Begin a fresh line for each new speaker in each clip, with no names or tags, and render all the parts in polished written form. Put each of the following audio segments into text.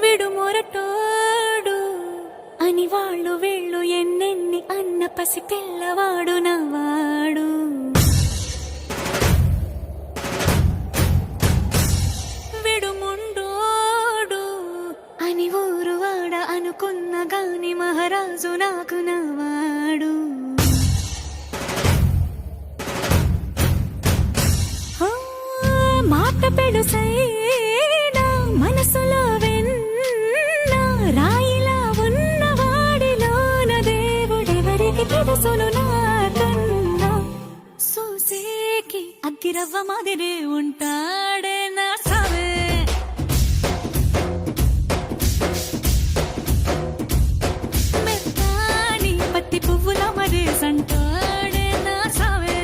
విడు మొరటోడు అని వాళ్ళు వీళ్ళు ఎన్నెన్ని అన్న పసి పిల్లవాడు నవ్వాడు. విడు ముండోడు అని ఊరు వాడ అనుకున్న గాని మహారాజు నాకు నవ్వాడు. మాట పెడుసైనా మనసులో వెన్న రాయిలా ఉన్నవాడిలోన దేవుడెవరికి తెలుసును నాకన్నా. సూసేకి అగ్గిరవ్వ మాదిరి ఉంటాడే నా సావే. మెత్తాని పత్తి పువ్వుల మరి సంటాడే నా సావే.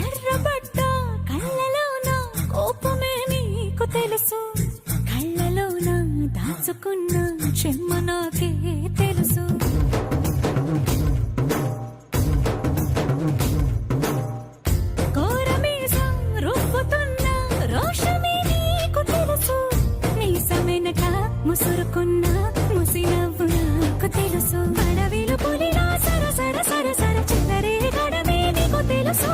ఎర్రబడ్డ కళ్ళలోన కోపమే నీకు తెలుసు, కళ్ళలోన దాచుకున్న చెమ్మ నాకే తెలుసు. కోరమీసం రుబ్బుతున్న రోషమే నీకు తెలుసు, మీసమెనక ముసురుకున్న ముసినవ్వు నాకు తెలుసు. అడవిలు పులిలా సర సర సర సర చిల్లరే గడమే నీకు తెలుసు.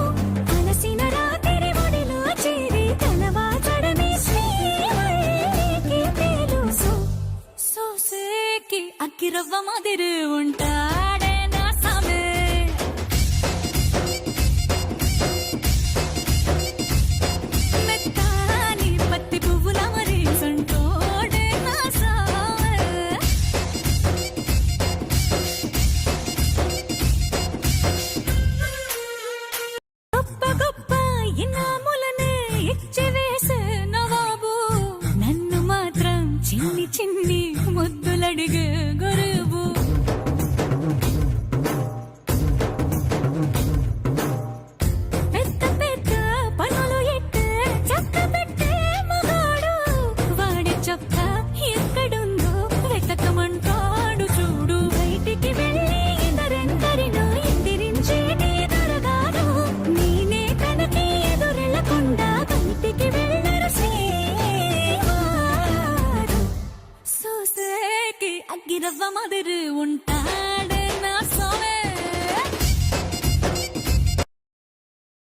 అలసిన రాత్రి ఒడిలో చేరి తలవాచడమే శ్రీవల్లికి తెలుసు. సోసేకి అగ్గిరవ్వ మాదిరి ఉంటాడే నా సామే. మెత్తాని పత్తి పువ్వుల మరి సంటోడే నా సామే. గొప్ప గొప్ప ఇనాములనే ఇచ్చి వేసే నవాబు నన్ను మాత్రం చిన్ని చిన్ని ముద్దులడిగే